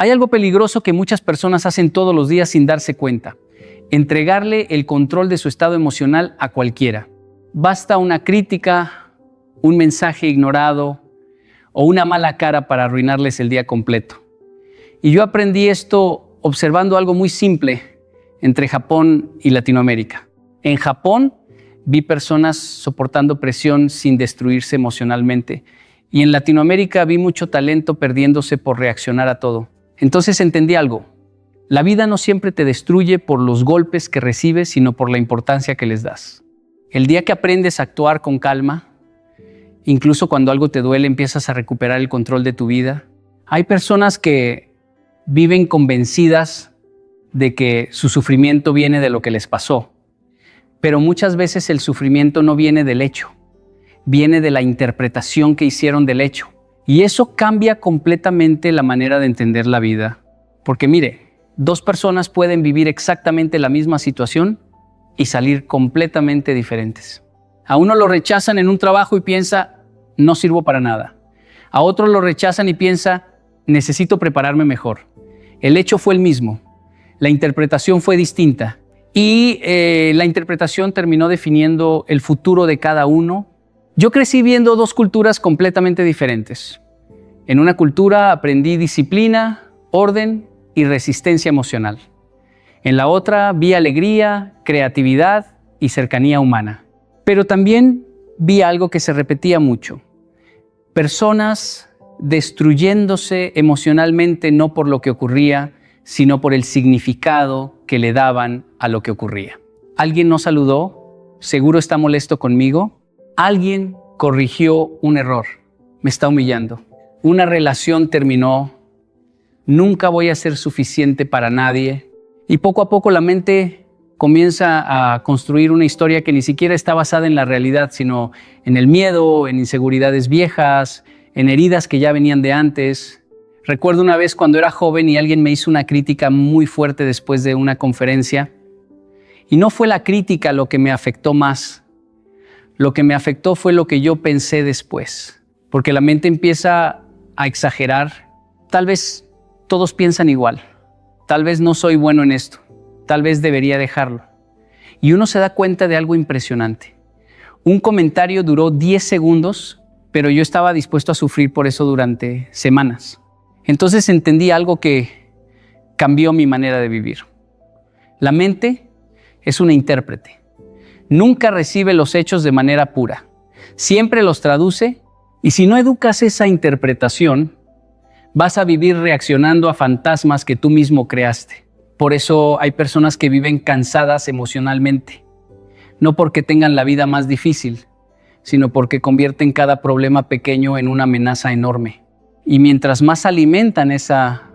Hay algo peligroso que muchas personas hacen todos los días sin darse cuenta: entregarle el control de su estado emocional a cualquiera. Basta una crítica, un mensaje ignorado o una mala cara para arruinarles el día completo. Y yo aprendí esto observando algo muy simple entre Japón y Latinoamérica. En Japón vi personas soportando presión sin destruirse emocionalmente. Y en Latinoamérica vi mucho talento perdiéndose por reaccionar a todo. Entonces entendí algo: la vida no siempre te destruye por los golpes que recibes, sino por la importancia que les das. El día que aprendes a actuar con calma, incluso cuando algo te duele, empiezas a recuperar el control de tu vida. Hay personas que viven convencidas de que su sufrimiento viene de lo que les pasó, pero muchas veces el sufrimiento no viene del hecho, viene de la interpretación que hicieron del hecho. Y eso cambia completamente la manera de entender la vida. Porque mire, dos personas pueden vivir exactamente la misma situación y salir completamente diferentes. A uno lo rechazan en un trabajo y piensa, no sirvo para nada. A otro lo rechazan y piensa, necesito prepararme mejor. El hecho fue el mismo, la interpretación fue distinta. Y la interpretación terminó definiendo el futuro de cada uno. Yo crecí viendo dos culturas completamente diferentes. En una cultura aprendí disciplina, orden y resistencia emocional. En la otra vi alegría, creatividad y cercanía humana. Pero también vi algo que se repetía mucho: personas destruyéndose emocionalmente no por lo que ocurría, sino por el significado que le daban a lo que ocurría. ¿Alguien no saludó? ¿Seguro está molesto conmigo? Alguien corrigió un error. Me está humillando. Una relación terminó. Nunca voy a ser suficiente para nadie. Y poco a poco la mente comienza a construir una historia que ni siquiera está basada en la realidad, sino en el miedo, en inseguridades viejas, en heridas que ya venían de antes. Recuerdo una vez cuando era joven y alguien me hizo una crítica muy fuerte después de una conferencia. Y no fue la crítica lo que me afectó más. Lo que me afectó fue lo que yo pensé después. Porque la mente empieza a exagerar. Tal vez todos piensan igual. Tal vez no soy bueno en esto. Tal vez debería dejarlo. Y uno se da cuenta de algo impresionante. Un comentario duró 10 segundos, pero yo estaba dispuesto a sufrir por eso durante semanas. Entonces entendí algo que cambió mi manera de vivir. La mente es una intérprete. Nunca recibe los hechos de manera pura. Siempre los traduce, y si no educas esa interpretación, vas a vivir reaccionando a fantasmas que tú mismo creaste. Por eso hay personas que viven cansadas emocionalmente. No porque tengan la vida más difícil, sino porque convierten cada problema pequeño en una amenaza enorme. Y mientras más alimentan esa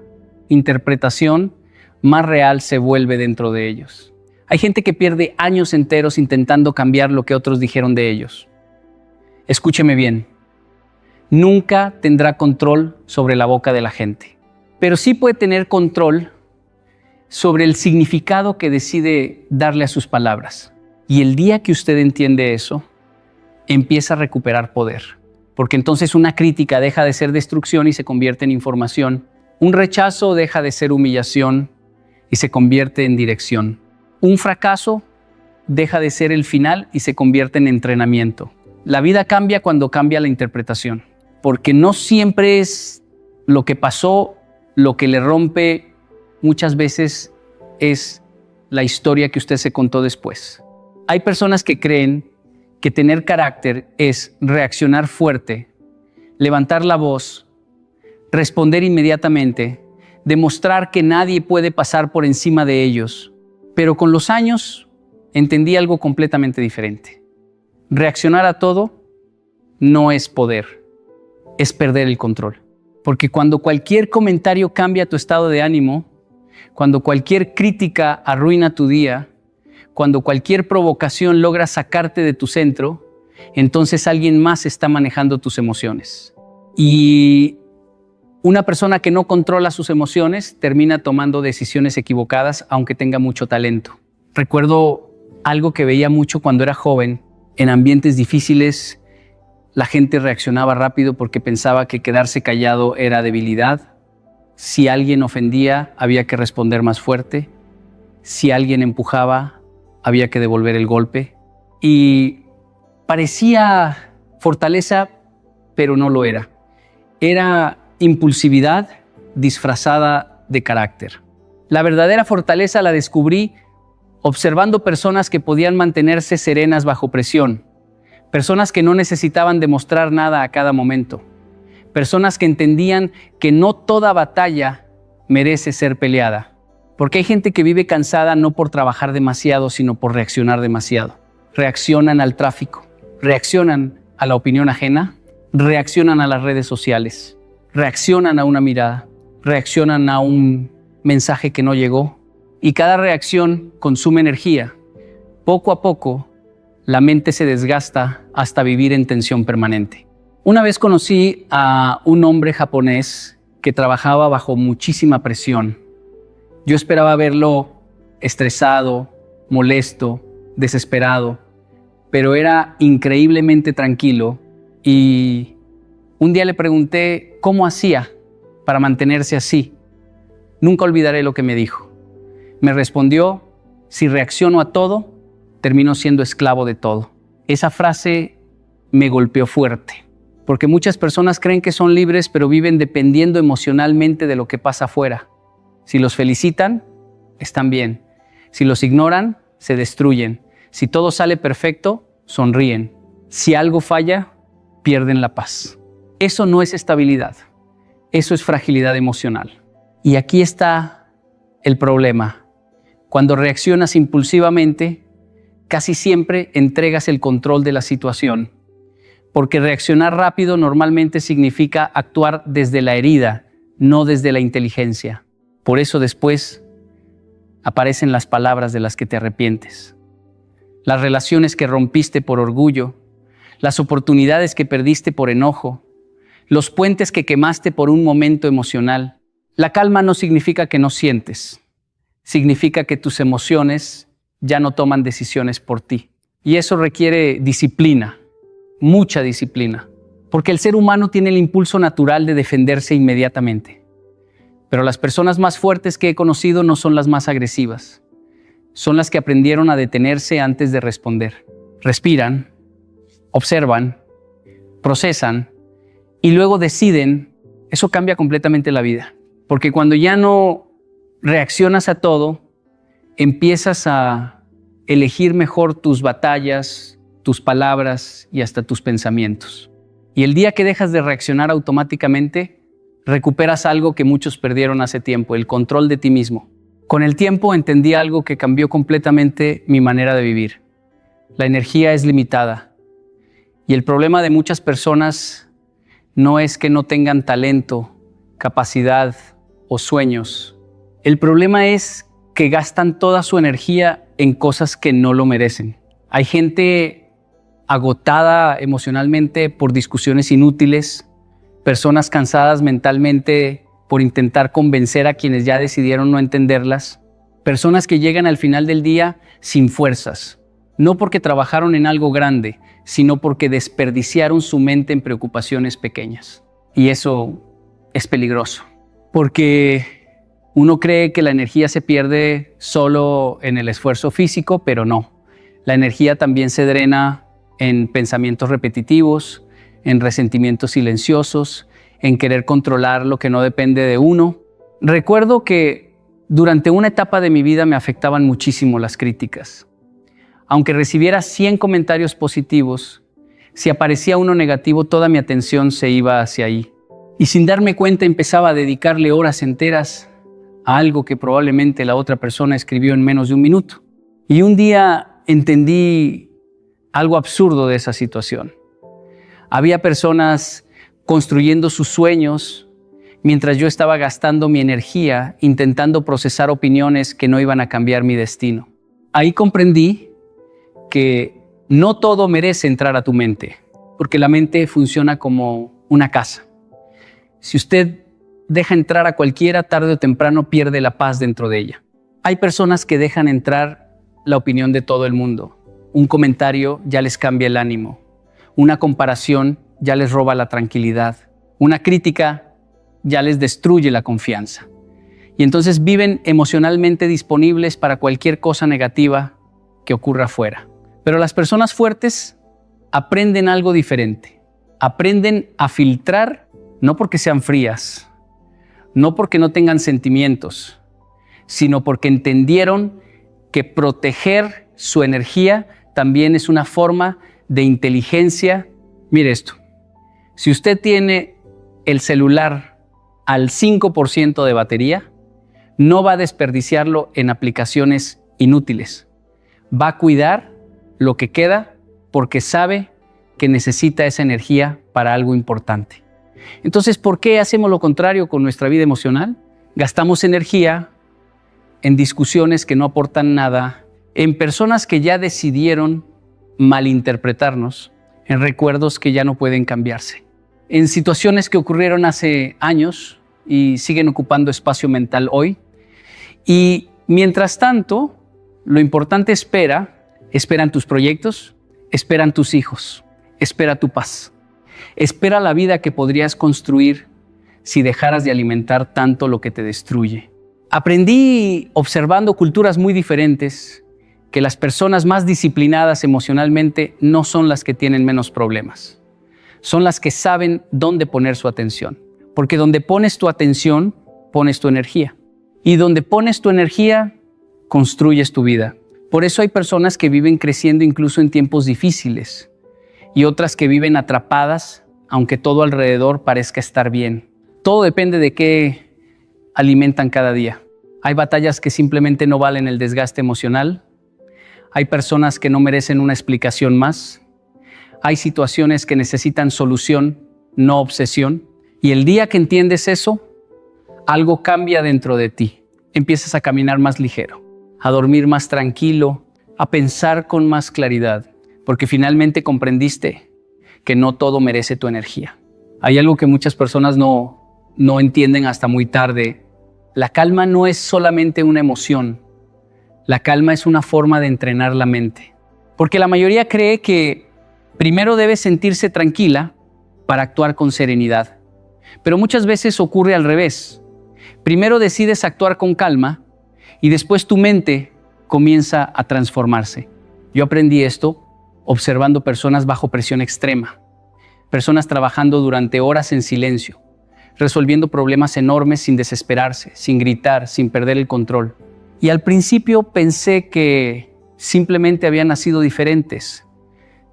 interpretación, más real se vuelve dentro de ellos. Hay gente que pierde años enteros intentando cambiar lo que otros dijeron de ellos. Escúcheme bien. Nunca tendrá control sobre la boca de la gente, pero sí puede tener control sobre el significado que decide darle a sus palabras. Y el día que usted entiende eso, empieza a recuperar poder. Porque entonces una crítica deja de ser destrucción y se convierte en información. Un rechazo deja de ser humillación y se convierte en dirección. Un fracaso deja de ser el final y se convierte en entrenamiento. La vida cambia cuando cambia la interpretación. Porque no siempre es lo que pasó lo que le rompe. Muchas veces es la historia que usted se contó después. Hay personas que creen que tener carácter es reaccionar fuerte, levantar la voz, responder inmediatamente, demostrar que nadie puede pasar por encima de ellos. Pero con los años entendí algo completamente diferente. Reaccionar a todo no es poder, es perder el control. Porque cuando cualquier comentario cambia tu estado de ánimo, cuando cualquier crítica arruina tu día, cuando cualquier provocación logra sacarte de tu centro, entonces alguien más está manejando tus emociones. Y una persona que no controla sus emociones termina tomando decisiones equivocadas, aunque tenga mucho talento. Recuerdo algo que veía mucho cuando era joven. En ambientes difíciles, la gente reaccionaba rápido porque pensaba que quedarse callado era debilidad. Si alguien ofendía, había que responder más fuerte. Si alguien empujaba, había que devolver el golpe. Y parecía fortaleza, pero no lo era. Era impulsividad disfrazada de carácter. La verdadera fortaleza la descubrí observando personas que podían mantenerse serenas bajo presión, personas que no necesitaban demostrar nada a cada momento, personas que entendían que no toda batalla merece ser peleada, porque hay gente que vive cansada no por trabajar demasiado, sino por reaccionar demasiado. Reaccionan al tráfico, reaccionan a la opinión ajena, reaccionan a las redes sociales, reaccionan a una mirada, reaccionan a un mensaje que no llegó, y cada reacción consume energía. Poco a poco, la mente se desgasta hasta vivir en tensión permanente. Una vez conocí a un hombre japonés que trabajaba bajo muchísima presión. Yo esperaba verlo estresado, molesto, desesperado, pero era increíblemente tranquilo, y un día le pregunté cómo hacía para mantenerse así. Nunca olvidaré lo que me dijo. Me respondió: si reacciono a todo, termino siendo esclavo de todo. Esa frase me golpeó fuerte, porque muchas personas creen que son libres, pero viven dependiendo emocionalmente de lo que pasa afuera. Si los felicitan, están bien. Si los ignoran, se destruyen. Si todo sale perfecto, sonríen. Si algo falla, pierden la paz. Eso no es estabilidad. Eso es fragilidad emocional. Y aquí está el problema. Cuando reaccionas impulsivamente, casi siempre entregas el control de la situación, porque reaccionar rápido normalmente significa actuar desde la herida, no desde la inteligencia. Por eso después aparecen las palabras de las que te arrepientes, las relaciones que rompiste por orgullo, las oportunidades que perdiste por enojo, los puentes que quemaste por un momento emocional. La calma no significa que no sientes, significa que tus emociones ya no toman decisiones por ti. Y eso requiere disciplina, mucha disciplina, porque el ser humano tiene el impulso natural de defenderse inmediatamente. Pero las personas más fuertes que he conocido no son las más agresivas, son las que aprendieron a detenerse antes de responder. Respiran, observan, procesan y luego deciden. Eso cambia completamente la vida, porque cuando ya no reaccionas a todo, empiezas a elegir mejor tus batallas, tus palabras y hasta tus pensamientos. Y el día que dejas de reaccionar automáticamente, recuperas algo que muchos perdieron hace tiempo: el control de ti mismo. Con el tiempo entendí algo que cambió completamente mi manera de vivir. La energía es limitada. Y el problema de muchas personas no es que no tengan talento, capacidad o sueños. El problema es que gastan toda su energía en cosas que no lo merecen. Hay gente agotada emocionalmente por discusiones inútiles, personas cansadas mentalmente por intentar convencer a quienes ya decidieron no entenderlas, personas que llegan al final del día sin fuerzas, no porque trabajaron en algo grande, sino porque desperdiciaron su mente en preocupaciones pequeñas. Y eso es peligroso, porque uno cree que la energía se pierde solo en el esfuerzo físico, pero no. La energía también se drena en pensamientos repetitivos, en resentimientos silenciosos, en querer controlar lo que no depende de uno. Recuerdo que durante una etapa de mi vida me afectaban muchísimo las críticas. Aunque recibiera 100 comentarios positivos, si aparecía uno negativo, toda mi atención se iba hacia ahí. Y sin darme cuenta empezaba a dedicarle horas enteras a algo que probablemente la otra persona escribió en menos de un minuto. Y un día entendí algo absurdo de esa situación. Había personas construyendo sus sueños mientras yo estaba gastando mi energía intentando procesar opiniones que no iban a cambiar mi destino. Ahí comprendí que no todo merece entrar a tu mente, porque la mente funciona como una casa. Si usted deja entrar a cualquiera, tarde o temprano pierde la paz dentro de ella. Hay personas que dejan entrar la opinión de todo el mundo. Un comentario ya les cambia el ánimo. Una comparación ya les roba la tranquilidad. Una crítica ya les destruye la confianza. Y entonces viven emocionalmente disponibles para cualquier cosa negativa que ocurra afuera. Pero las personas fuertes aprenden algo diferente. Aprenden a filtrar, no porque sean frías, no porque no tengan sentimientos, sino porque entendieron que proteger su energía también es una forma de inteligencia. Mire esto, si usted tiene el celular al 5% de batería, no va a desperdiciarlo en aplicaciones inútiles. Va a cuidar lo que queda porque sabe que necesita esa energía para algo importante. Entonces, ¿por qué hacemos lo contrario con nuestra vida emocional? Gastamos energía en discusiones que no aportan nada, en personas que ya decidieron malinterpretarnos, en recuerdos que ya no pueden cambiarse, en situaciones que ocurrieron hace años y siguen ocupando espacio mental hoy. Y mientras tanto, lo importante esperan tus proyectos, esperan tus hijos, espera tu paz, espera la vida que podrías construir si dejaras de alimentar tanto lo que te destruye. Aprendí observando culturas muy diferentes que las personas más disciplinadas emocionalmente no son las que tienen menos problemas, son las que saben dónde poner su atención, porque donde pones tu atención, pones tu energía. Y donde pones tu energía, construyes tu vida. Por eso hay personas que viven creciendo incluso en tiempos difíciles y otras que viven atrapadas, aunque todo alrededor parezca estar bien. Todo depende de qué alimentan cada día. Hay batallas que simplemente no valen el desgaste emocional. Hay personas que no merecen una explicación más. Hay situaciones que necesitan solución, no obsesión. Y el día que entiendes eso, algo cambia dentro de ti. Empiezas a caminar más ligero, a dormir más tranquilo, a pensar con más claridad, porque finalmente comprendiste que no todo merece tu energía. Hay algo que muchas personas no entienden hasta muy tarde. La calma no es solamente una emoción. La calma es una forma de entrenar la mente. Porque la mayoría cree que primero debe sentirse tranquila para actuar con serenidad. Pero muchas veces ocurre al revés. Primero decides actuar con calma y después tu mente comienza a transformarse. Yo aprendí esto observando personas bajo presión extrema, personas trabajando durante horas en silencio, resolviendo problemas enormes sin desesperarse, sin gritar, sin perder el control. Y al principio pensé que simplemente habían nacido diferentes,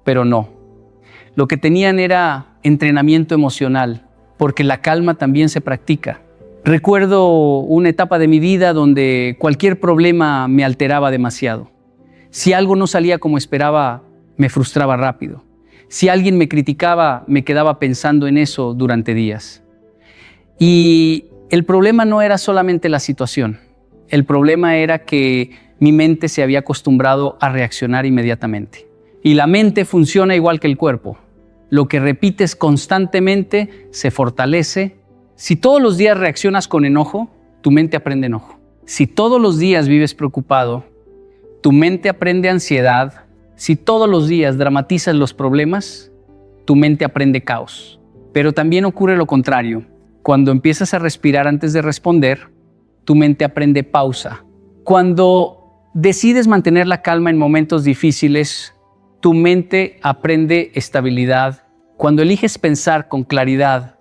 pero no. Lo que tenían era entrenamiento emocional, porque la calma también se practica. Recuerdo una etapa de mi vida donde cualquier problema me alteraba demasiado. Si algo no salía como esperaba, me frustraba rápido. Si alguien me criticaba, me quedaba pensando en eso durante días. Y el problema no era solamente la situación. El problema era que mi mente se había acostumbrado a reaccionar inmediatamente. Y la mente funciona igual que el cuerpo. Lo que repites constantemente se fortalece. Si todos los días reaccionas con enojo, tu mente aprende enojo. Si todos los días vives preocupado, tu mente aprende ansiedad. Si todos los días dramatizas los problemas, tu mente aprende caos. Pero también ocurre lo contrario. Cuando empiezas a respirar antes de responder, tu mente aprende pausa. Cuando decides mantener la calma en momentos difíciles, tu mente aprende estabilidad. Cuando eliges pensar con claridad,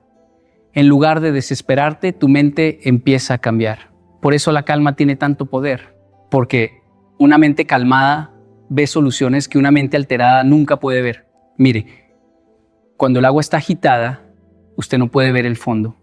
en lugar de desesperarte, tu mente empieza a cambiar. Por eso la calma tiene tanto poder, porque una mente calmada ve soluciones que una mente alterada nunca puede ver. Mire, cuando el agua está agitada, usted no puede ver el fondo,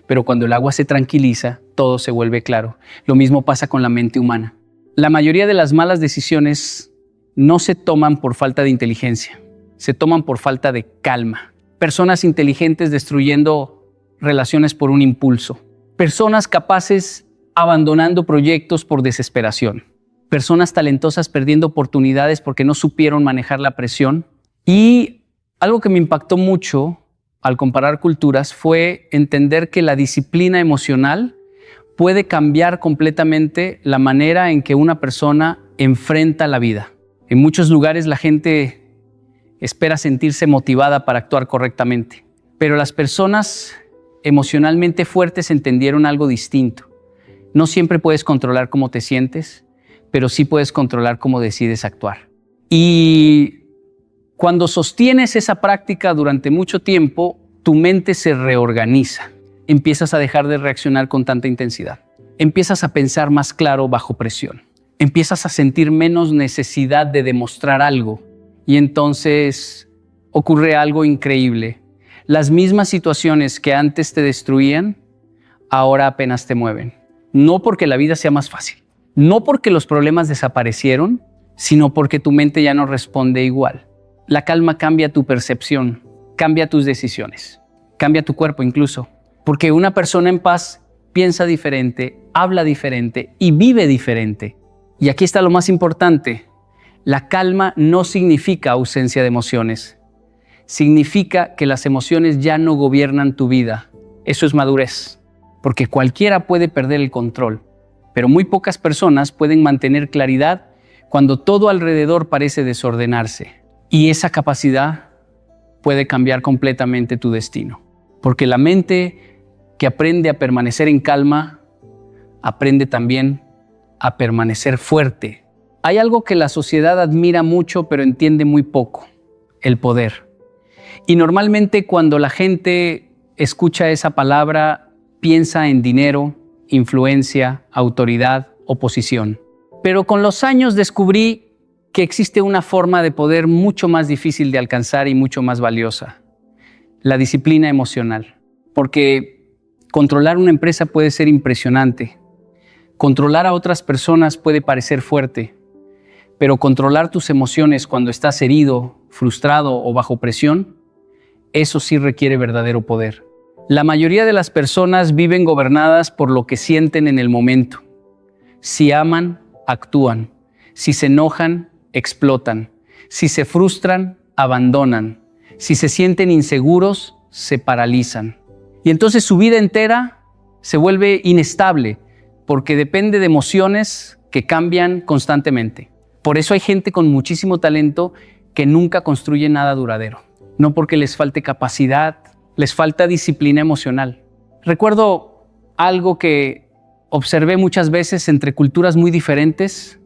pero cuando el agua se tranquiliza, todo se vuelve claro. Lo mismo pasa con la mente humana. La mayoría de las malas decisiones no se toman por falta de inteligencia, se toman por falta de calma. Personas inteligentes destruyendo relaciones por un impulso. Personas capaces abandonando proyectos por desesperación. Personas talentosas perdiendo oportunidades porque no supieron manejar la presión. Y algo que me impactó mucho al comparar culturas fue entender que la disciplina emocional puede cambiar completamente la manera en que una persona enfrenta la vida. En muchos lugares la gente espera sentirse motivada para actuar correctamente, pero las personas emocionalmente fuertes entendieron algo distinto. No siempre puedes controlar cómo te sientes, pero sí puedes controlar cómo decides actuar. Y cuando sostienes esa práctica durante mucho tiempo, tu mente se reorganiza. Empiezas a dejar de reaccionar con tanta intensidad. Empiezas a pensar más claro bajo presión. Empiezas a sentir menos necesidad de demostrar algo. Y entonces ocurre algo increíble. Las mismas situaciones que antes te destruían, ahora apenas te mueven. No porque la vida sea más fácil, no porque los problemas desaparecieron, sino porque tu mente ya no responde igual. La calma cambia tu percepción, cambia tus decisiones, cambia tu cuerpo incluso. Porque una persona en paz piensa diferente, habla diferente y vive diferente. Y aquí está lo más importante. La calma no significa ausencia de emociones. Significa que las emociones ya no gobiernan tu vida. Eso es madurez. Porque cualquiera puede perder el control, pero muy pocas personas pueden mantener claridad cuando todo alrededor parece desordenarse. Y esa capacidad puede cambiar completamente tu destino. Porque la mente que aprende a permanecer en calma, aprende también a permanecer fuerte. Hay algo que la sociedad admira mucho, pero entiende muy poco: el poder. Y normalmente cuando la gente escucha esa palabra, piensa en dinero, influencia, autoridad o posición. Pero con los años descubrí que existe una forma de poder mucho más difícil de alcanzar y mucho más valiosa: la disciplina emocional. Porque controlar una empresa puede ser impresionante. Controlar a otras personas puede parecer fuerte. Pero controlar tus emociones cuando estás herido, frustrado o bajo presión, eso sí requiere verdadero poder. La mayoría de las personas viven gobernadas por lo que sienten en el momento. Si aman, actúan. Si se enojan, explotan. Si se frustran, abandonan. Si se sienten inseguros, se paralizan. Y entonces su vida entera se vuelve inestable porque depende de emociones que cambian constantemente. Por eso hay gente con muchísimo talento que nunca construye nada duradero. No porque les falte capacidad, les falta disciplina emocional. Recuerdo algo que observé muchas veces entre culturas muy diferentes.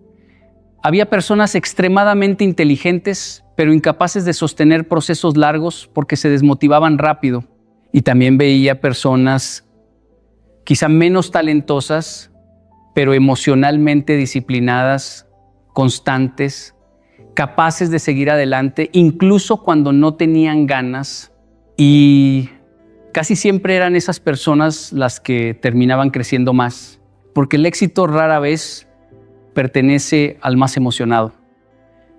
Había personas extremadamente inteligentes, pero incapaces de sostener procesos largos porque se desmotivaban rápido. Y también veía personas quizá menos talentosas, pero emocionalmente disciplinadas, constantes, capaces de seguir adelante, incluso cuando no tenían ganas. Y casi siempre eran esas personas las que terminaban creciendo más, porque el éxito rara vez pertenece al más emocionado.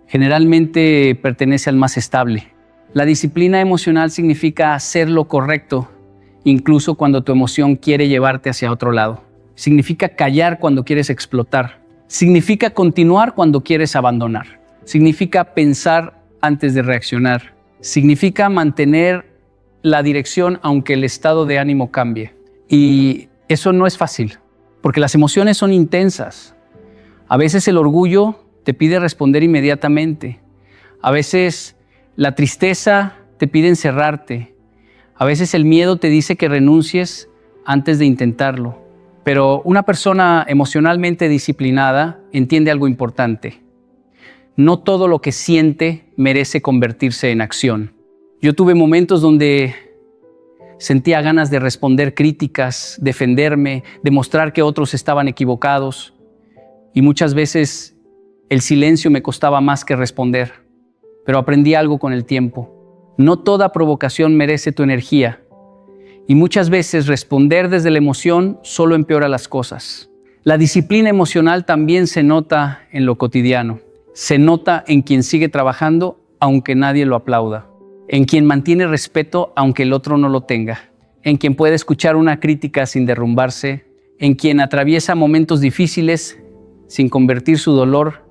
Generalmente pertenece al más estable. La disciplina emocional significa hacer lo correcto, incluso cuando tu emoción quiere llevarte hacia otro lado. Significa callar cuando quieres explotar. Significa continuar cuando quieres abandonar. Significa pensar antes de reaccionar. Significa mantener la dirección aunque el estado de ánimo cambie. Y eso no es fácil, porque las emociones son intensas. A veces el orgullo te pide responder inmediatamente. A veces la tristeza te pide encerrarte. A veces el miedo te dice que renuncies antes de intentarlo. Pero una persona emocionalmente disciplinada entiende algo importante. No todo lo que siente merece convertirse en acción. Yo tuve momentos donde sentía ganas de responder críticas, defenderme, demostrar que otros estaban equivocados. Y muchas veces el silencio me costaba más que responder. Pero aprendí algo con el tiempo. No toda provocación merece tu energía. Y muchas veces responder desde la emoción solo empeora las cosas. La disciplina emocional también se nota en lo cotidiano. Se nota en quien sigue trabajando aunque nadie lo aplauda. En quien mantiene respeto aunque el otro no lo tenga. En quien puede escuchar una crítica sin derrumbarse. En quien atraviesa momentos difíciles sin convertir su dolor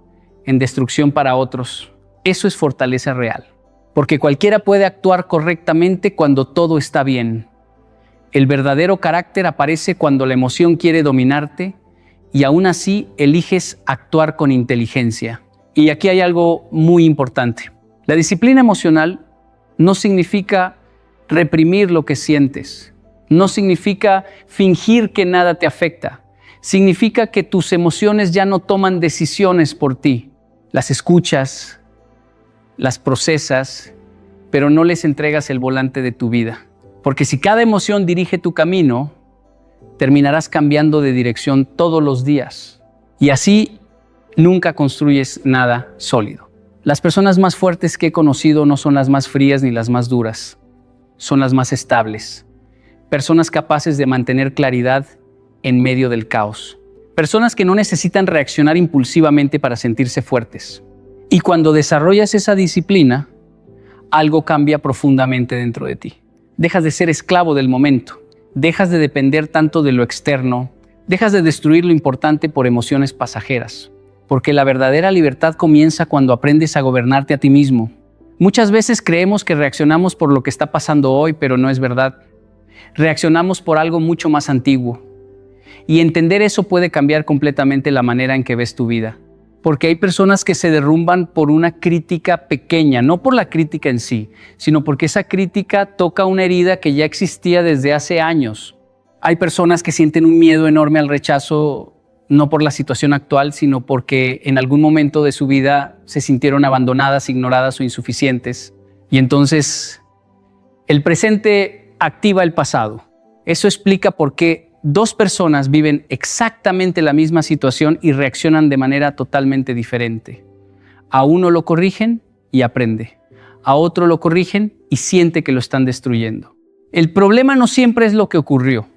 en destrucción para otros. Eso es fortaleza real. Porque cualquiera puede actuar correctamente cuando todo está bien. El verdadero carácter aparece cuando la emoción quiere dominarte y aún así eliges actuar con inteligencia. Y aquí hay algo muy importante. La disciplina emocional no significa reprimir lo que sientes. No significa fingir que nada te afecta. Significa que tus emociones ya no toman decisiones por ti. Las escuchas, las procesas, pero no les entregas el volante de tu vida. Porque si cada emoción dirige tu camino, terminarás cambiando de dirección todos los días. Y así nunca construyes nada sólido. Las personas más fuertes que he conocido no son las más frías ni las más duras. Son las más estables. Personas capaces de mantener claridad en medio del caos. Personas que no necesitan reaccionar impulsivamente para sentirse fuertes. Y cuando desarrollas esa disciplina, algo cambia profundamente dentro de ti. Dejas de ser esclavo del momento. Dejas de depender tanto de lo externo. Dejas de destruir lo importante por emociones pasajeras. Porque la verdadera libertad comienza cuando aprendes a gobernarte a ti mismo. Muchas veces creemos que reaccionamos por lo que está pasando hoy, pero no es verdad. Reaccionamos por algo mucho más antiguo. Y entender eso puede cambiar completamente la manera en que ves tu vida. Porque hay personas que se derrumban por una crítica pequeña, no por la crítica en sí, sino porque esa crítica toca una herida que ya existía desde hace años. Hay personas que sienten un miedo enorme al rechazo, no por la situación actual, sino porque en algún momento de su vida se sintieron abandonadas, ignoradas o insuficientes. Y entonces el presente activa el pasado. Eso explica por qué dos personas viven exactamente la misma situación y reaccionan de manera totalmente diferente. A uno lo corrigen y aprende. A otro lo corrigen y siente que lo están destruyendo. El problema no siempre es lo que ocurrió.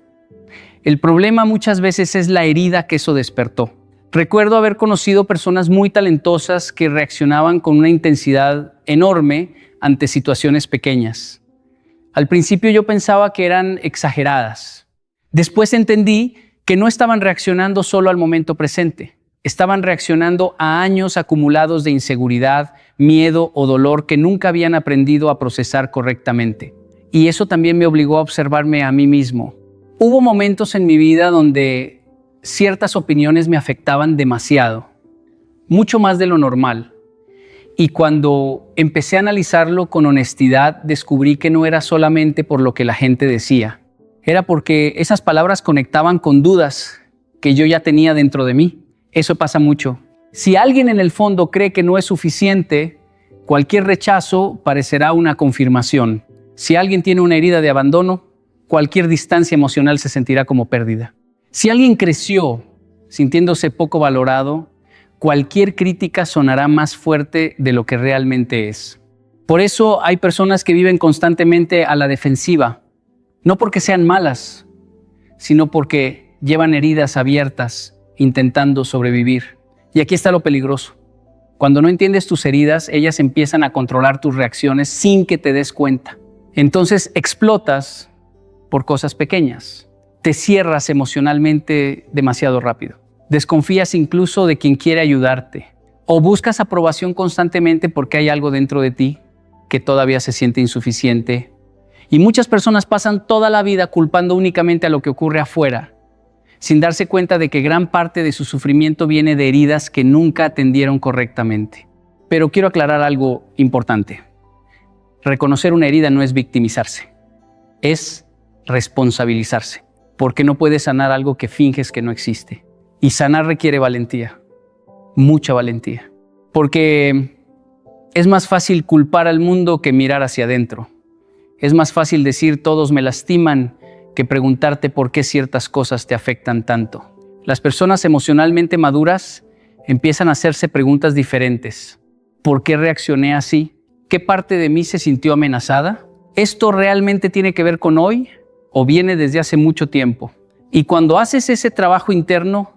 El problema muchas veces es la herida que eso despertó. Recuerdo haber conocido personas muy talentosas que reaccionaban con una intensidad enorme ante situaciones pequeñas. Al principio yo pensaba que eran exageradas. Después entendí que no estaban reaccionando solo al momento presente. Estaban reaccionando a años acumulados de inseguridad, miedo o dolor que nunca habían aprendido a procesar correctamente. Y eso también me obligó a observarme a mí mismo. Hubo momentos en mi vida donde ciertas opiniones me afectaban demasiado, mucho más de lo normal. Y cuando empecé a analizarlo con honestidad, descubrí que no era solamente por lo que la gente decía. Era porque esas palabras conectaban con dudas que yo ya tenía dentro de mí. Eso pasa mucho. Si alguien en el fondo cree que no es suficiente, cualquier rechazo parecerá una confirmación. Si alguien tiene una herida de abandono, cualquier distancia emocional se sentirá como pérdida. Si alguien creció sintiéndose poco valorado, cualquier crítica sonará más fuerte de lo que realmente es. Por eso hay personas que viven constantemente a la defensiva, no porque sean malas, sino porque llevan heridas abiertas intentando sobrevivir. Y aquí está lo peligroso. Cuando no entiendes tus heridas, ellas empiezan a controlar tus reacciones sin que te des cuenta. Entonces explotas por cosas pequeñas. Te cierras emocionalmente demasiado rápido. Desconfías incluso de quien quiere ayudarte. O buscas aprobación constantemente porque hay algo dentro de ti que todavía se siente insuficiente. Y muchas personas pasan toda la vida culpando únicamente a lo que ocurre afuera, sin darse cuenta de que gran parte de su sufrimiento viene de heridas que nunca atendieron correctamente. Pero quiero aclarar algo importante. Reconocer una herida no es victimizarse, es responsabilizarse, porque no puedes sanar algo que finges que no existe. Y sanar requiere valentía, mucha valentía, porque es más fácil culpar al mundo que mirar hacia adentro. Es más fácil decir todos me lastiman que preguntarte por qué ciertas cosas te afectan tanto. Las personas emocionalmente maduras empiezan a hacerse preguntas diferentes. ¿Por qué reaccioné así? ¿Qué parte de mí se sintió amenazada? ¿Esto realmente tiene que ver con hoy o viene desde hace mucho tiempo? Y cuando haces ese trabajo interno,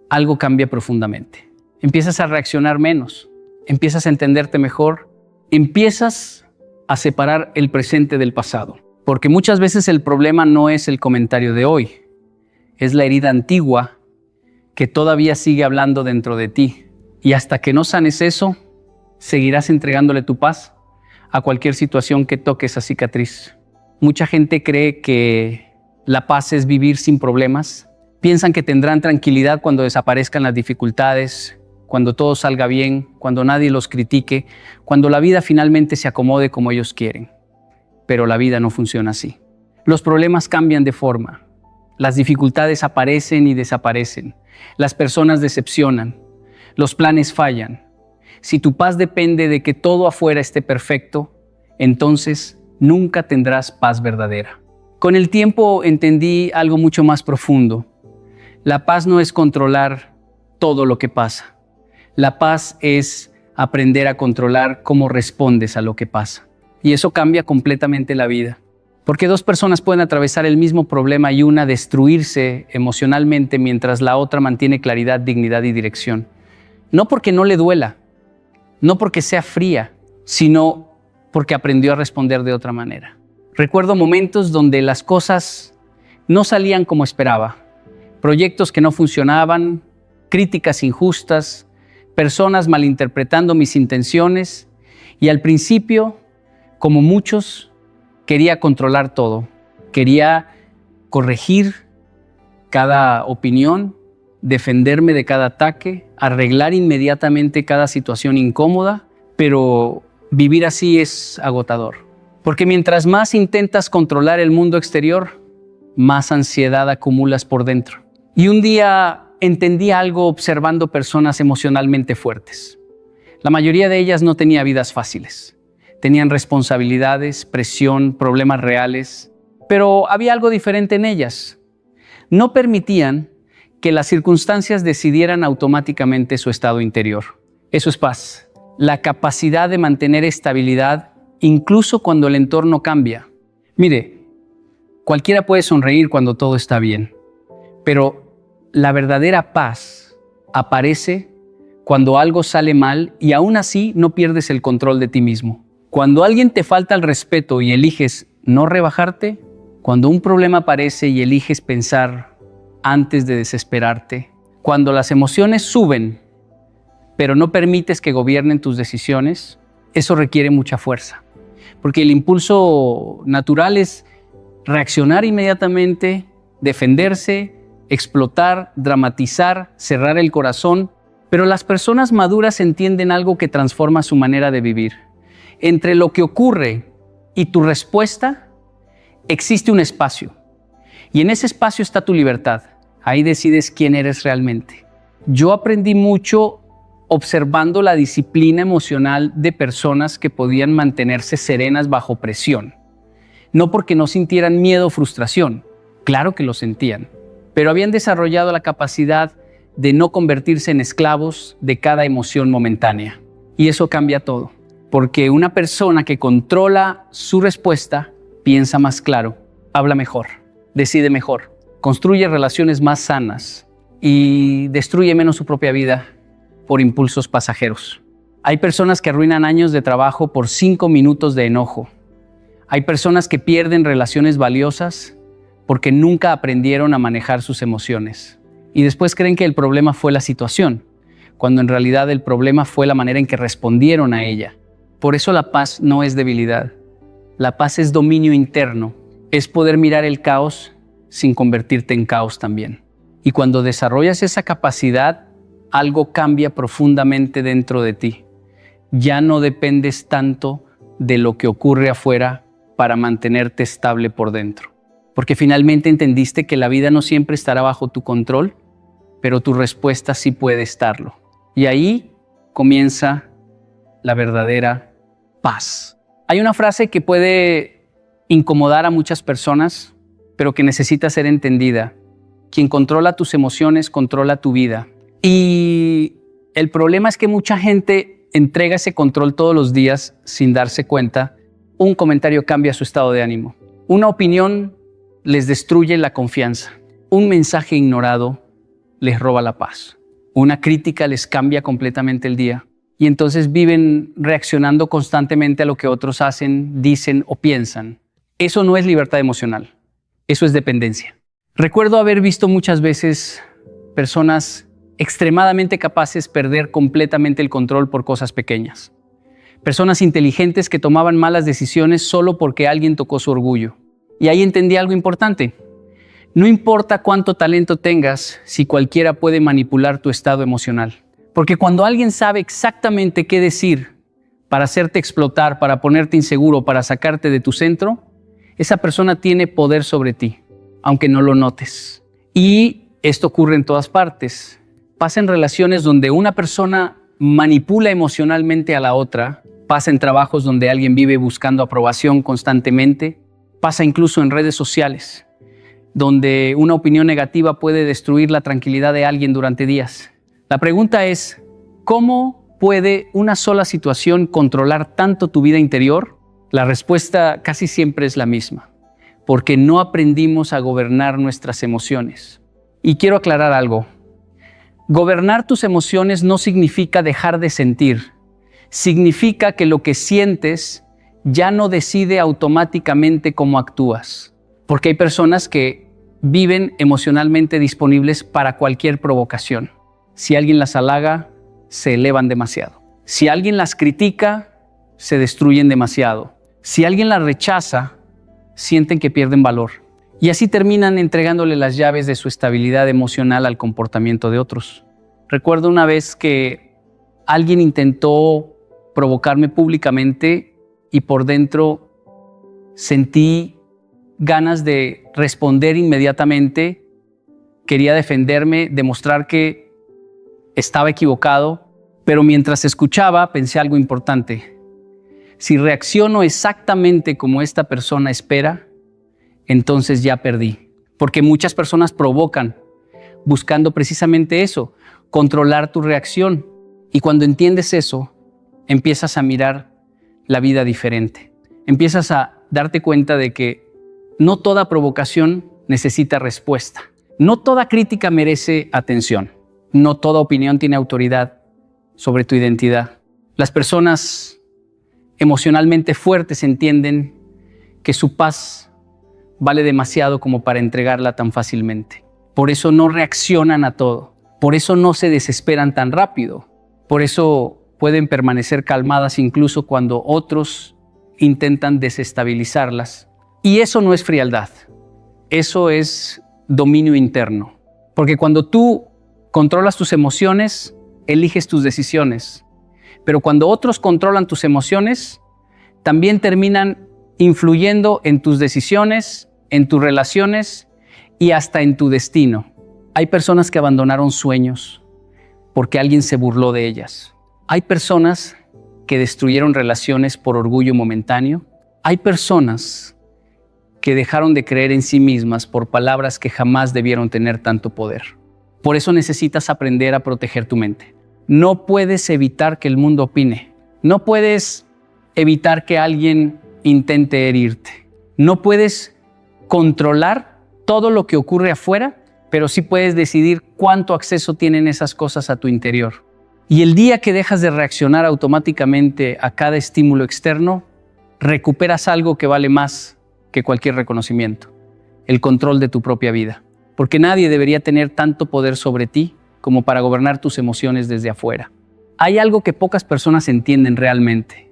algo cambia profundamente. Empiezas a reaccionar menos, empiezas a entenderte mejor, empiezas a separar el presente del pasado. Porque muchas veces el problema no es el comentario de hoy, es la herida antigua que todavía sigue hablando dentro de ti. Y hasta que no sanes eso, seguirás entregándole tu paz a cualquier situación que toque esa cicatriz. Mucha gente cree que la paz es vivir sin problemas. Piensan que tendrán tranquilidad cuando desaparezcan las dificultades, cuando todo salga bien, cuando nadie los critique, cuando la vida finalmente se acomode como ellos quieren. Pero la vida no funciona así. Los problemas cambian de forma. Las dificultades aparecen y desaparecen. Las personas decepcionan. Los planes fallan. Si tu paz depende de que todo afuera esté perfecto, entonces nunca tendrás paz verdadera. Con el tiempo entendí algo mucho más profundo. La paz no es controlar todo lo que pasa. La paz es aprender a controlar cómo respondes a lo que pasa. Y eso cambia completamente la vida. Porque dos personas pueden atravesar el mismo problema y una destruirse emocionalmente mientras la otra mantiene claridad, dignidad y dirección. No porque no le duela, no porque sea fría, sino porque aprendió a responder de otra manera. Recuerdo momentos donde las cosas no salían como esperaba. Proyectos que no funcionaban, críticas injustas, personas malinterpretando mis intenciones y al principio, como muchos, quería controlar todo. Quería corregir cada opinión, defenderme de cada ataque, arreglar inmediatamente cada situación incómoda, pero vivir así es agotador. Porque mientras más intentas controlar el mundo exterior, más ansiedad acumulas por dentro. Y un día entendí algo observando personas emocionalmente fuertes. La mayoría de ellas no tenía vidas fáciles. Tenían responsabilidades, presión, problemas reales, pero había algo diferente en ellas. No permitían que las circunstancias decidieran automáticamente su estado interior. Eso es paz. La capacidad de mantener estabilidad incluso cuando el entorno cambia. Mire, cualquiera puede sonreír cuando todo está bien, pero la verdadera paz aparece cuando algo sale mal y aún así no pierdes el control de ti mismo. Cuando alguien te falta el respeto y eliges no rebajarte, cuando un problema aparece y eliges pensar antes de desesperarte, cuando las emociones suben, pero no permites que gobiernen tus decisiones, eso requiere mucha fuerza. Porque el impulso natural es reaccionar inmediatamente, defenderse, explotar, dramatizar, cerrar el corazón. Pero las personas maduras entienden algo que transforma su manera de vivir. Entre lo que ocurre y tu respuesta, existe un espacio. Y en ese espacio está tu libertad. Ahí decides quién eres realmente. Yo aprendí mucho observando la disciplina emocional de personas que podían mantenerse serenas bajo presión. No porque no sintieran miedo o frustración, claro que lo sentían, pero habían desarrollado la capacidad de no convertirse en esclavos de cada emoción momentánea. Y eso cambia todo, porque una persona que controla su respuesta piensa más claro, habla mejor, decide mejor, construye relaciones más sanas y destruye menos su propia vida por impulsos pasajeros. Hay personas que arruinan años de trabajo por 5 minutos de enojo. Hay personas que pierden relaciones valiosas porque nunca aprendieron a manejar sus emociones. Y después creen que el problema fue la situación, cuando en realidad el problema fue la manera en que respondieron a ella. Por eso la paz no es debilidad. La paz es dominio interno. Es poder mirar el caos sin convertirte en caos también. Y cuando desarrollas esa capacidad, algo cambia profundamente dentro de ti. Ya no dependes tanto de lo que ocurre afuera para mantenerte estable por dentro. Porque finalmente entendiste que la vida no siempre estará bajo tu control, pero tu respuesta sí puede estarlo. Y ahí comienza la verdadera paz. Hay una frase que puede incomodar a muchas personas, pero que necesita ser entendida. Quien controla tus emociones, controla tu vida. Y el problema es que mucha gente entrega ese control todos los días sin darse cuenta. Un comentario cambia su estado de ánimo. Una opinión les destruye la confianza. Un mensaje ignorado les roba la paz. Una crítica les cambia completamente el día. Y entonces viven reaccionando constantemente a lo que otros hacen, dicen o piensan. Eso no es libertad emocional. Eso es dependencia. Recuerdo haber visto muchas veces personas extremadamente capaces perder completamente el control por cosas pequeñas. Personas inteligentes que tomaban malas decisiones solo porque alguien tocó su orgullo. Y ahí entendí algo importante. No importa cuánto talento tengas, si cualquiera puede manipular tu estado emocional. Porque cuando alguien sabe exactamente qué decir para hacerte explotar, para ponerte inseguro, para sacarte de tu centro, esa persona tiene poder sobre ti, aunque no lo notes. Y esto ocurre en todas partes. Pasa en relaciones donde una persona manipula emocionalmente a la otra, pasa en trabajos donde alguien vive buscando aprobación constantemente, pasa incluso en redes sociales, donde una opinión negativa puede destruir la tranquilidad de alguien durante días. La pregunta es, ¿cómo puede una sola situación controlar tanto tu vida interior? La respuesta casi siempre es la misma, porque no aprendimos a gobernar nuestras emociones. Y quiero aclarar algo. Gobernar tus emociones no significa dejar de sentir. Significa que lo que sientes ya no decide automáticamente cómo actúas. Porque hay personas que viven emocionalmente disponibles para cualquier provocación. Si alguien las halaga, se elevan demasiado. Si alguien las critica, se destruyen demasiado. Si alguien las rechaza, sienten que pierden valor. Y así terminan entregándole las llaves de su estabilidad emocional al comportamiento de otros. Recuerdo una vez que alguien intentó provocarme públicamente y por dentro sentí ganas de responder inmediatamente. Quería defenderme, demostrar que estaba equivocado, pero mientras escuchaba pensé algo importante. Si reacciono exactamente como esta persona espera, entonces ya perdí. Porque muchas personas provocan buscando precisamente eso, controlar tu reacción. Y cuando entiendes eso, empiezas a mirar la vida diferente. Empiezas a darte cuenta de que no toda provocación necesita respuesta. No toda crítica merece atención. No toda opinión tiene autoridad sobre tu identidad. Las personas emocionalmente fuertes entienden que su paz vale demasiado como para entregarla tan fácilmente. Por eso no reaccionan a todo. Por eso no se desesperan tan rápido. Por eso pueden permanecer calmadas incluso cuando otros intentan desestabilizarlas. Y eso no es frialdad. Eso es dominio interno. Porque cuando tú controlas tus emociones, eliges tus decisiones. Pero cuando otros controlan tus emociones, también terminan influyendo en tus decisiones, en tus relaciones y hasta en tu destino. Hay personas que abandonaron sueños porque alguien se burló de ellas. Hay personas que destruyeron relaciones por orgullo momentáneo. Hay personas que dejaron de creer en sí mismas por palabras que jamás debieron tener tanto poder. Por eso necesitas aprender a proteger tu mente. No puedes evitar que el mundo opine. No puedes evitar que alguien intente herirte. No puedes controlar todo lo que ocurre afuera, pero sí puedes decidir cuánto acceso tienen esas cosas a tu interior. Y el día que dejas de reaccionar automáticamente a cada estímulo externo, recuperas algo que vale más que cualquier reconocimiento: el control de tu propia vida. Porque nadie debería tener tanto poder sobre ti como para gobernar tus emociones desde afuera. Hay algo que pocas personas entienden realmente.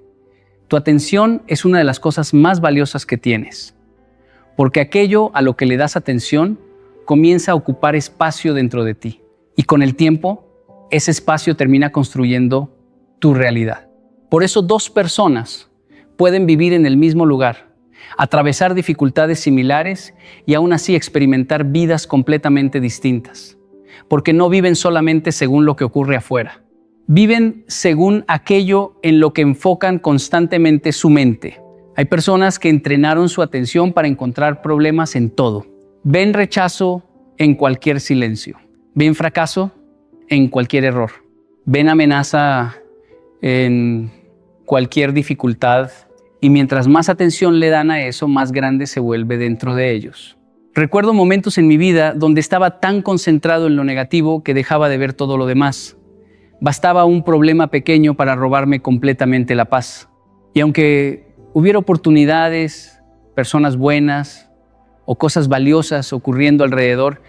Tu atención es una de las cosas más valiosas que tienes, porque aquello a lo que le das atención comienza a ocupar espacio dentro de ti. Y con el tiempo, ese espacio termina construyendo tu realidad. Por eso 2 personas pueden vivir en el mismo lugar, atravesar dificultades similares y aún así experimentar vidas completamente distintas. Porque no viven solamente según lo que ocurre afuera. Viven según aquello en lo que enfocan constantemente su mente. Hay personas que entrenaron su atención para encontrar problemas en todo. Ven rechazo en cualquier silencio. Ven fracaso en cualquier error. Ven amenaza en cualquier dificultad. Y mientras más atención le dan a eso, más grande se vuelve dentro de ellos. Recuerdo momentos en mi vida donde estaba tan concentrado en lo negativo que dejaba de ver todo lo demás. Bastaba un problema pequeño para robarme completamente la paz. Y aunque hubiera oportunidades, personas buenas o cosas valiosas ocurriendo alrededor,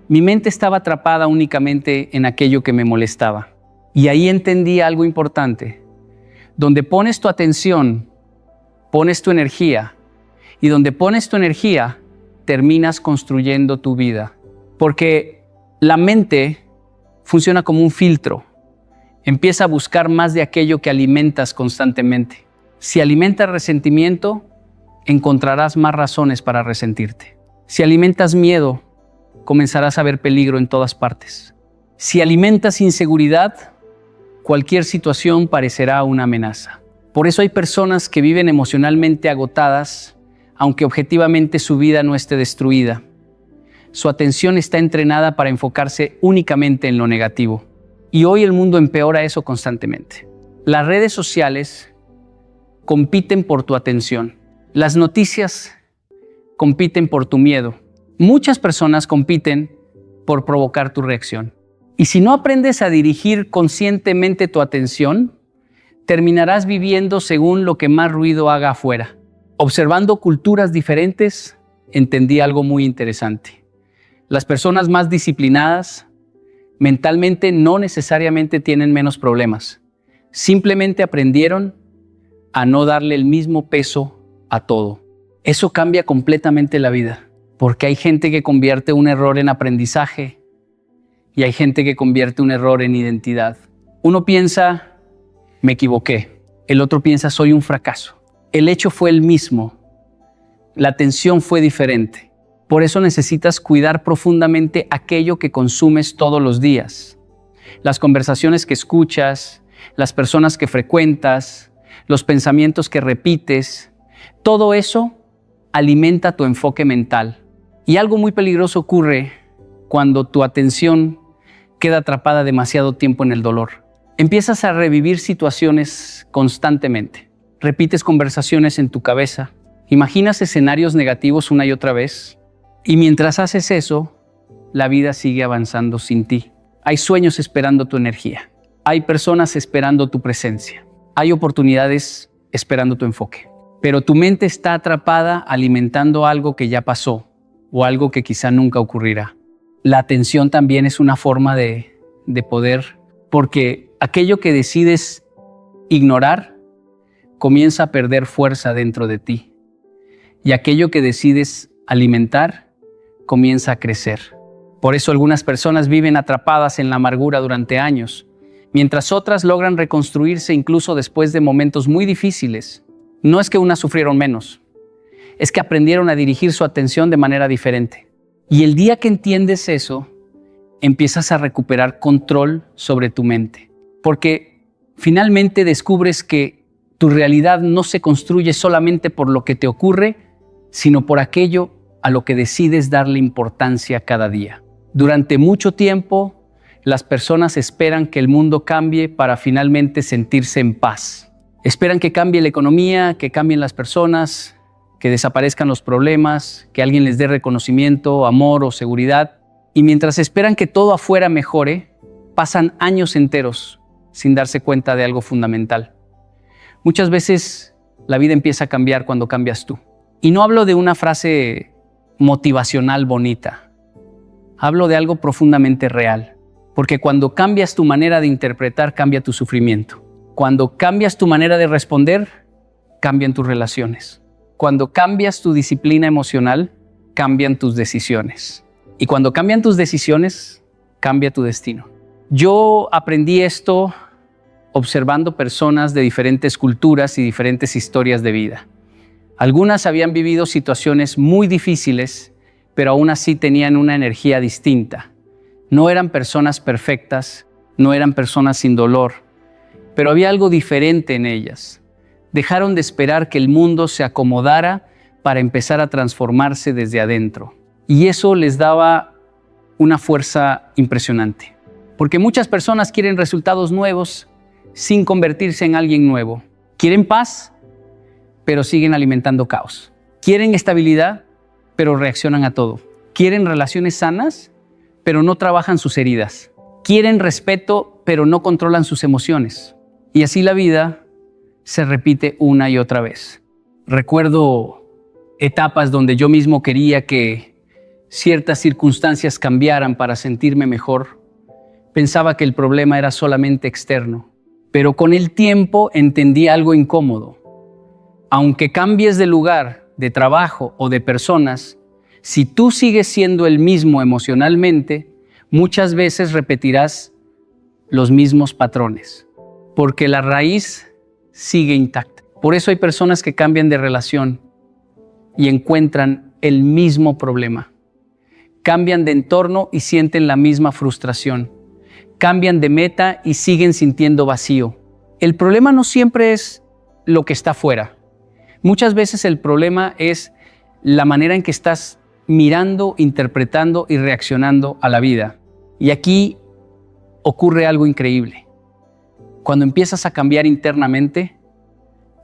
mi mente estaba atrapada únicamente en aquello que me molestaba. Y ahí entendí algo importante. Donde pones tu atención, pones tu energía. Y donde pones tu energía, terminas construyendo tu vida. Porque la mente funciona como un filtro. Empieza a buscar más de aquello que alimentas constantemente. Si alimentas resentimiento, encontrarás más razones para resentirte. Si alimentas miedo, comenzarás a ver peligro en todas partes. Si alimentas inseguridad, cualquier situación parecerá una amenaza. Por eso hay personas que viven emocionalmente agotadas, aunque objetivamente su vida no esté destruida. Su atención está entrenada para enfocarse únicamente en lo negativo. Y hoy el mundo empeora eso constantemente. Las redes sociales compiten por tu atención. Las noticias compiten por tu miedo. Muchas personas compiten por provocar tu reacción. Y si no aprendes a dirigir conscientemente tu atención, terminarás viviendo según lo que más ruido haga afuera. Observando culturas diferentes, entendí algo muy interesante. Las personas más disciplinadas mentalmente no necesariamente tienen menos problemas. Simplemente aprendieron a no darle el mismo peso a todo. Eso cambia completamente la vida, porque hay gente que convierte un error en aprendizaje y hay gente que convierte un error en identidad. Uno piensa, me equivoqué. El otro piensa, soy un fracaso. El hecho fue el mismo. La atención fue diferente. Por eso necesitas cuidar profundamente aquello que consumes todos los días. Las conversaciones que escuchas, las personas que frecuentas, los pensamientos que repites, todo eso alimenta tu enfoque mental. Y algo muy peligroso ocurre cuando tu atención queda atrapada demasiado tiempo en el dolor. Empiezas a revivir situaciones constantemente. Repites conversaciones en tu cabeza. Imaginas escenarios negativos una y otra vez. Y mientras haces eso, la vida sigue avanzando sin ti. Hay sueños esperando tu energía. Hay personas esperando tu presencia. Hay oportunidades esperando tu enfoque. Pero tu mente está atrapada alimentando algo que ya pasó o algo que quizá nunca ocurrirá. La atención también es una forma de poder, porque aquello que decides ignorar comienza a perder fuerza dentro de ti. Y aquello que decides alimentar comienza a crecer. Por eso algunas personas viven atrapadas en la amargura durante años, mientras otras logran reconstruirse incluso después de momentos muy difíciles. No es que unas sufrieron menos, es que aprendieron a dirigir su atención de manera diferente. Y el día que entiendes eso, empiezas a recuperar control sobre tu mente. Porque finalmente descubres que tu realidad no se construye solamente por lo que te ocurre, sino por aquello a lo que decides darle importancia cada día. Durante mucho tiempo, las personas esperan que el mundo cambie para finalmente sentirse en paz. Esperan que cambie la economía, que cambien las personas, que desaparezcan los problemas, que alguien les dé reconocimiento, amor o seguridad. Y mientras esperan que todo afuera mejore, pasan años enteros sin darse cuenta de algo fundamental. Muchas veces la vida empieza a cambiar cuando cambias tú. Y no hablo de una frase motivacional bonita. Hablo de algo profundamente real. Porque cuando cambias tu manera de interpretar, cambia tu sufrimiento. Cuando cambias tu manera de responder, cambian tus relaciones. Cuando cambias tu disciplina emocional, cambian tus decisiones. Y cuando cambian tus decisiones, cambia tu destino. Yo aprendí esto observando personas de diferentes culturas y diferentes historias de vida. Algunas habían vivido situaciones muy difíciles, pero aún así tenían una energía distinta. No eran personas perfectas, no eran personas sin dolor, pero había algo diferente en ellas. Dejaron de esperar que el mundo se acomodara para empezar a transformarse desde adentro. Y eso les daba una fuerza impresionante. Porque muchas personas quieren resultados nuevos sin convertirse en alguien nuevo. Quieren paz, pero siguen alimentando caos. Quieren estabilidad, pero reaccionan a todo. Quieren relaciones sanas, pero no trabajan sus heridas. Quieren respeto, pero no controlan sus emociones. Y así la vida se repite una y otra vez. Recuerdo etapas donde yo mismo quería que ciertas circunstancias cambiaran para sentirme mejor. Pensaba que el problema era solamente externo, pero con el tiempo entendí algo incómodo. Aunque cambies de lugar, de trabajo o de personas, si tú sigues siendo el mismo emocionalmente, muchas veces repetirás los mismos patrones, porque la raíz sigue intacta. Por eso hay personas que cambian de relación, y encuentran el mismo problema. Cambian de entorno y sienten la misma frustración. Cambian de meta y siguen sintiendo vacío. El problema no siempre es lo que está afuera. Muchas veces el problema es la manera en que estás mirando, interpretando y reaccionando a la vida. Y aquí ocurre algo increíble. Cuando empiezas a cambiar internamente,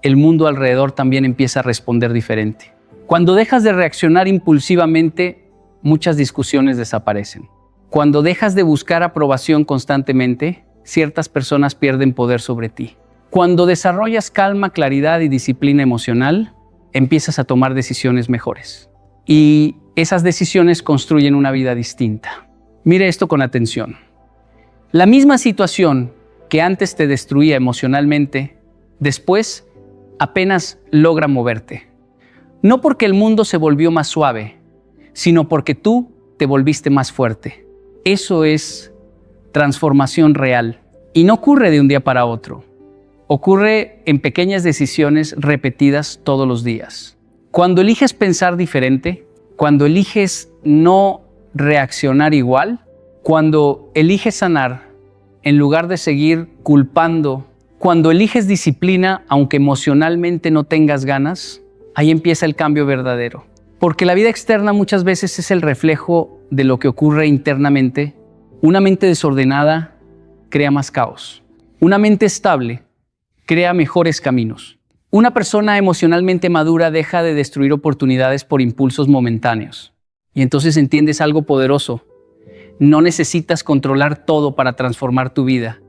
el mundo alrededor también empieza a responder diferente. Cuando dejas de reaccionar impulsivamente, muchas discusiones desaparecen. Cuando dejas de buscar aprobación constantemente, ciertas personas pierden poder sobre ti. Cuando desarrollas calma, claridad y disciplina emocional, empiezas a tomar decisiones mejores. Y esas decisiones construyen una vida distinta. Mire esto con atención. La misma situación que antes te destruía emocionalmente, después apenas logra moverte. No porque el mundo se volvió más suave, sino porque tú te volviste más fuerte. Eso es transformación real. Y no ocurre de un día para otro. Ocurre en pequeñas decisiones repetidas todos los días. Cuando eliges pensar diferente, cuando eliges no reaccionar igual, cuando eliges sanar en lugar de seguir culpando, cuando eliges disciplina aunque emocionalmente no tengas ganas, ahí empieza el cambio verdadero. Porque la vida externa muchas veces es el reflejo de lo que ocurre internamente. Una mente desordenada crea más caos. Una mente estable crea mejores caminos. Una persona emocionalmente madura deja de destruir oportunidades por impulsos momentáneos. Y entonces entiendes algo poderoso. No necesitas controlar todo para transformar tu vida.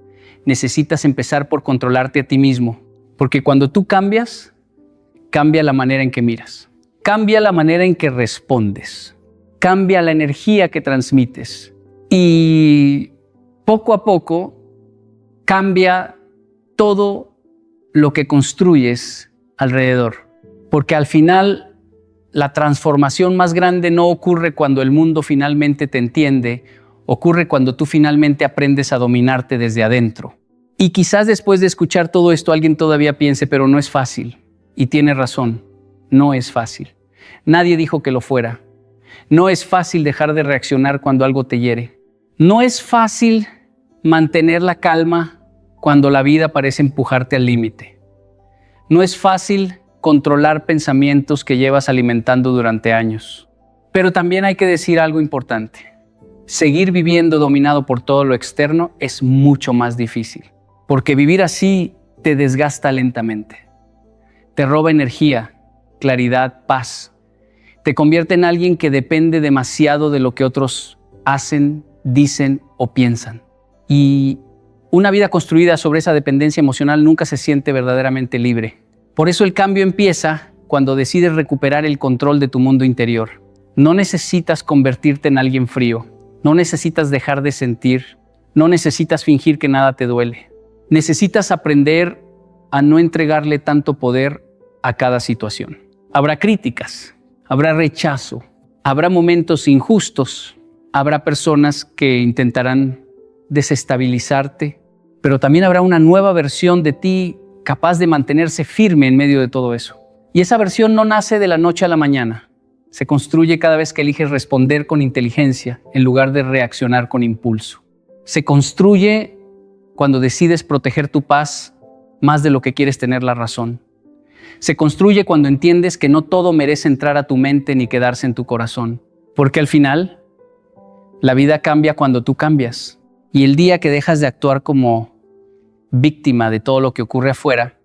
Necesitas empezar por controlarte a ti mismo. Porque cuando tú cambias, cambia la manera en que miras. Cambia la manera en que respondes. Cambia la energía que transmites. Y poco a poco cambia todo lo que construyes alrededor. Porque al final la transformación más grande no ocurre cuando el mundo finalmente te entiende, ocurre cuando tú finalmente aprendes a dominarte desde adentro. Y quizás después de escuchar todo esto alguien todavía piense, pero no es fácil. Y tiene razón, no es fácil. Nadie dijo que lo fuera. No es fácil dejar de reaccionar cuando algo te hiere. No es fácil mantener la calma cuando la vida parece empujarte al límite. No es fácil controlar pensamientos que llevas alimentando durante años. Pero también hay que decir algo importante. Seguir viviendo dominado por todo lo externo es mucho más difícil, porque vivir así te desgasta lentamente. Te roba energía, claridad, paz. Te convierte en alguien que depende demasiado de lo que otros hacen, dicen o piensan. Y una vida construida sobre esa dependencia emocional nunca se siente verdaderamente libre. Por eso el cambio empieza cuando decides recuperar el control de tu mundo interior. No necesitas convertirte en alguien frío. No necesitas dejar de sentir. No necesitas fingir que nada te duele. Necesitas aprender a no entregarle tanto poder a cada situación. Habrá críticas, habrá rechazo, habrá momentos injustos, habrá personas que intentarán desestabilizarte, pero también habrá una nueva versión de ti capaz de mantenerse firme en medio de todo eso. Y esa versión no nace de la noche a la mañana. Se construye cada vez que eliges responder con inteligencia en lugar de reaccionar con impulso. Se construye cuando decides proteger tu paz más de lo que quieres tener la razón. Se construye cuando entiendes que no todo merece entrar a tu mente ni quedarse en tu corazón. Porque al final, la vida cambia cuando tú cambias. Y el día que dejas de actuar como víctima de todo lo que ocurre afuera,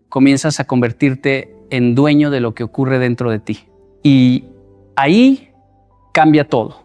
comienzas a convertirte en dueño de lo que ocurre dentro de ti. Y ahí cambia todo.